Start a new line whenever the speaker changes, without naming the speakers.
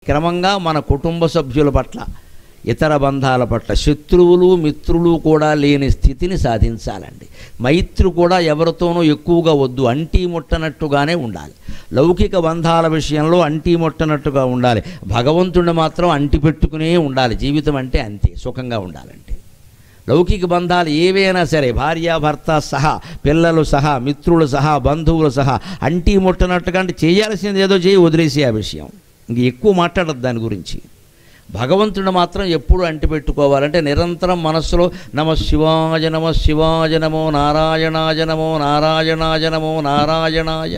క్రమంగా మన కుటుంబ సభ్యుల పట్ల, ఇతర బంధాల పట్ల శత్రువులు మిత్రులు కూడా లేని స్థితిని సాధించాలండి. మైత్రి కూడా ఎవరితోనూ ఎక్కువగా వద్దు, అంటీ ముట్టనట్టుగానే ఉండాలి. లౌకిక బంధాల విషయంలో అంటీ ముట్టనట్టుగా ఉండాలి. భగవంతుడిని మాత్రం అంటి పెట్టుకునే ఉండాలి. జీవితం అంటే అంతే, సుఖంగా ఉండాలంటే. లౌకిక బంధాలు ఏవైనా సరే, భార్యాభర్త సహా, పిల్లలు సహా, మిత్రులు సహా, బంధువులు సహా అంటీ ముట్టనట్టుగా, అంటే చేయాల్సింది ఏదో చేయి, వదిలేసి ఆ విషయం ఇంక ఎక్కువ మాట్లాడద్దు దాని గురించి. భగవంతుడు మాత్రం ఎప్పుడు అంటిపెట్టుకోవాలంటే నిరంతరం మనస్సులో నమ శివాయ నమ శివాయ నమో నారాయణాయ నమో నారాయణాయ నమో నారాయణాయ